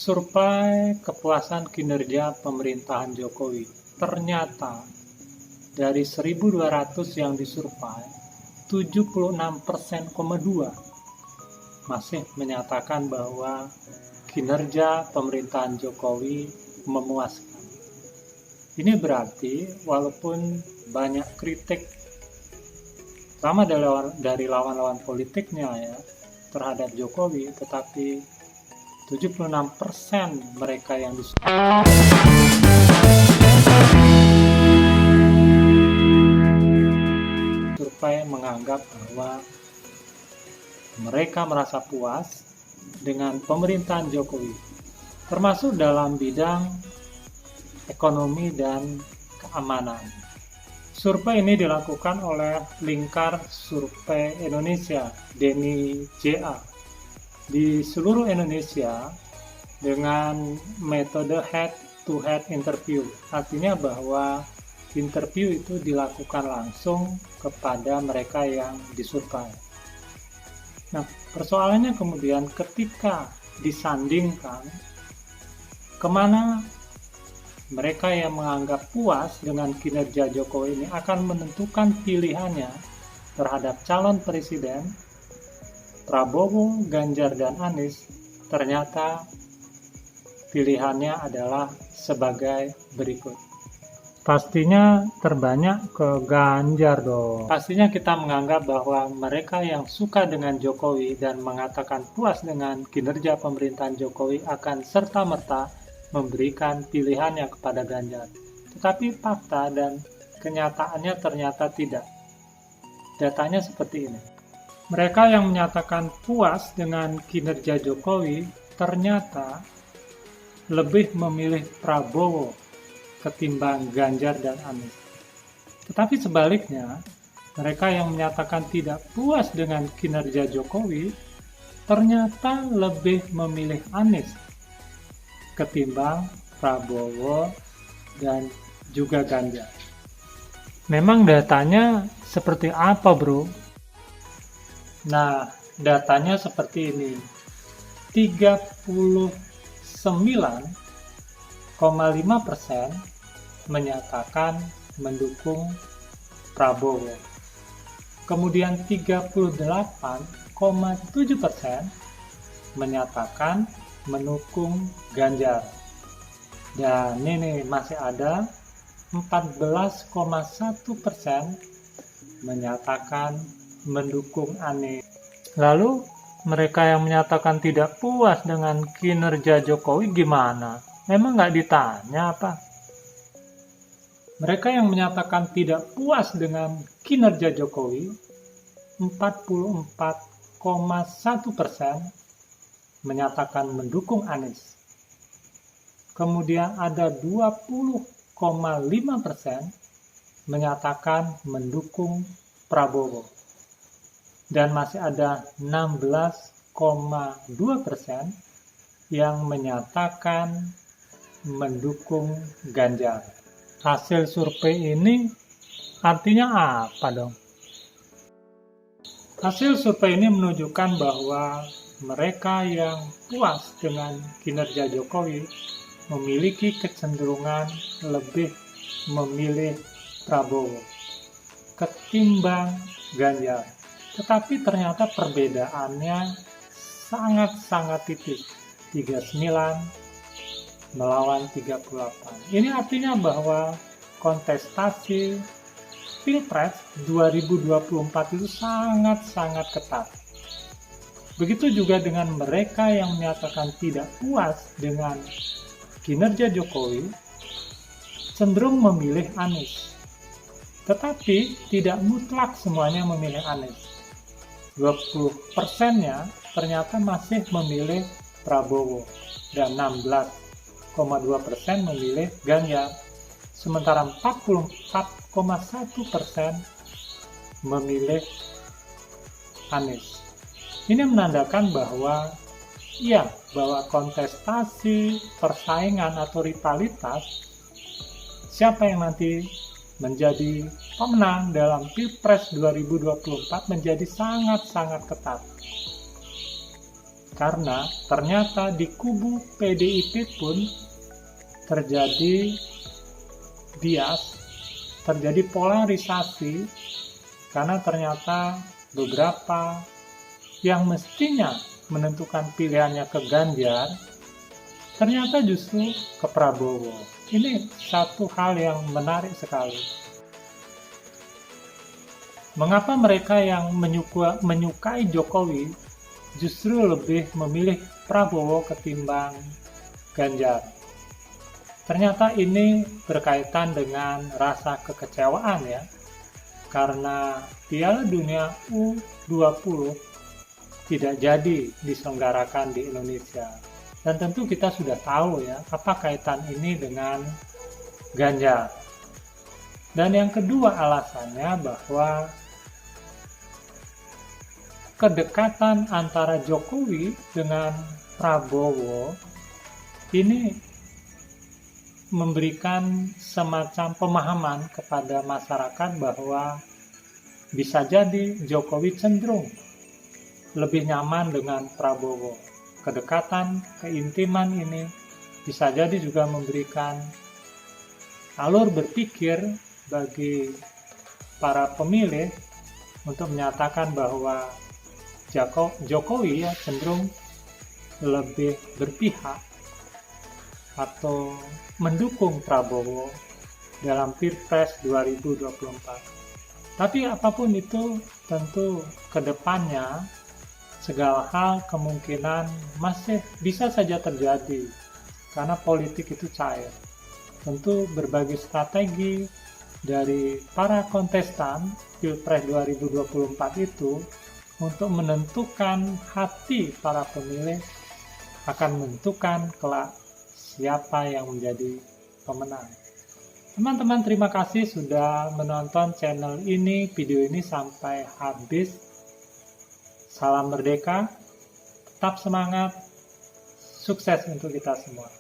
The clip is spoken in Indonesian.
Survei kepuasan kinerja pemerintahan Jokowi. Ternyata dari 1.200 yang disurvei, 76,2% masih menyatakan bahwa kinerja pemerintahan Jokowi memuaskan. Ini berarti walaupun banyak kritik sama dari lawan-lawan politiknya ya terhadap Jokowi, tetapi 76% mereka yang survei menganggap bahwa mereka merasa puas dengan pemerintahan Jokowi, termasuk dalam bidang ekonomi dan keamanan. Survei ini dilakukan oleh Lingkar Survei Indonesia, Denny JA, di seluruh Indonesia dengan metode head-to-head interview. Artinya bahwa interview itu dilakukan langsung kepada mereka yang disurvei. Nah, persoalannya kemudian ketika disandingkan, kemana mereka yang menganggap puas dengan kinerja Jokowi ini akan menentukan pilihannya terhadap calon presiden Prabowo, Ganjar, dan Anies. Ternyata pilihannya adalah sebagai berikut. Pastinya terbanyak ke Ganjar dong. Pastinya kita menganggap bahwa mereka yang suka dengan Jokowi dan mengatakan puas dengan kinerja pemerintahan Jokowi akan serta-merta memberikan pilihannya kepada Ganjar. Tetapi fakta dan kenyataannya ternyata tidak. Datanya seperti ini. Mereka yang menyatakan puas dengan kinerja Jokowi ternyata lebih memilih Prabowo ketimbang Ganjar dan Anies. Tetapi sebaliknya, mereka yang menyatakan tidak puas dengan kinerja Jokowi ternyata lebih memilih Anies ketimbang Prabowo dan juga Ganjar. Memang datanya seperti apa, bro? Nah, datanya seperti ini. 39,5% menyatakan mendukung Prabowo. Kemudian 38,7% menyatakan mendukung Ganjar. Dan ini masih ada 14,1% menyatakan mendukung Anies. Lalu mereka yang menyatakan tidak puas dengan kinerja Jokowi gimana? Memang nggak ditanya apa? Mereka yang menyatakan tidak puas dengan kinerja Jokowi 44,1% menyatakan mendukung Anies. Kemudian ada 20,5% menyatakan mendukung Prabowo. Dan masih ada 16,2% yang menyatakan mendukung Ganjar. Hasil survei ini artinya apa dong? Hasil survei ini menunjukkan bahwa mereka yang puas dengan kinerja Jokowi memiliki kecenderungan lebih memilih Prabowo ketimbang Ganjar. Tetapi ternyata perbedaannya sangat-sangat tipis, 39 melawan 38. Ini artinya bahwa kontestasi Pilpres 2024 itu sangat-sangat ketat. Begitu juga dengan mereka yang menyatakan tidak puas dengan kinerja Jokowi, cenderung memilih Anies. Tetapi tidak mutlak semuanya memilih Anies. 20%-nya ternyata masih memilih Prabowo dan 16,2% memilih Ganjar, sementara 44,1% memilih Anies. Ini menandakan bahwa kontestasi, persaingan atau rivalitas siapa yang nanti menjadi pemenang dalam Pilpres 2024 menjadi sangat-sangat ketat. Karena ternyata di kubu PDIP pun terjadi bias, terjadi polarisasi, karena ternyata beberapa yang mestinya menentukan pilihannya ke Ganjar, ternyata justru ke Prabowo. Ini satu hal yang menarik sekali. Mengapa mereka yang menyukai Jokowi justru lebih memilih Prabowo ketimbang Ganjar? Ternyata ini berkaitan dengan rasa kekecewaan ya, karena Piala Dunia U20 tidak jadi diselenggarakan di Indonesia. Dan tentu kita sudah tahu ya, apa kaitan ini dengan Ganjar. Dan yang kedua alasannya bahwa kedekatan antara Jokowi dengan Prabowo ini memberikan semacam pemahaman kepada masyarakat bahwa bisa jadi Jokowi cenderung lebih nyaman dengan Prabowo. Kedekatan, keintiman ini bisa jadi juga memberikan alur berpikir bagi para pemilih untuk menyatakan bahwa Jokowi ya cenderung lebih berpihak atau mendukung Prabowo dalam Pilpres 2024. Tapi apapun itu, tentu ke depannya segala hal kemungkinan masih bisa saja terjadi karena politik itu cair. Tentu berbagai strategi dari para kontestan Pilpres 2024 itu untuk menentukan hati para pemilih akan menentukan kelak siapa yang menjadi pemenang. Teman-teman, terima kasih sudah menonton channel ini, video ini sampai habis. Salam merdeka, tetap semangat, sukses untuk kita semua.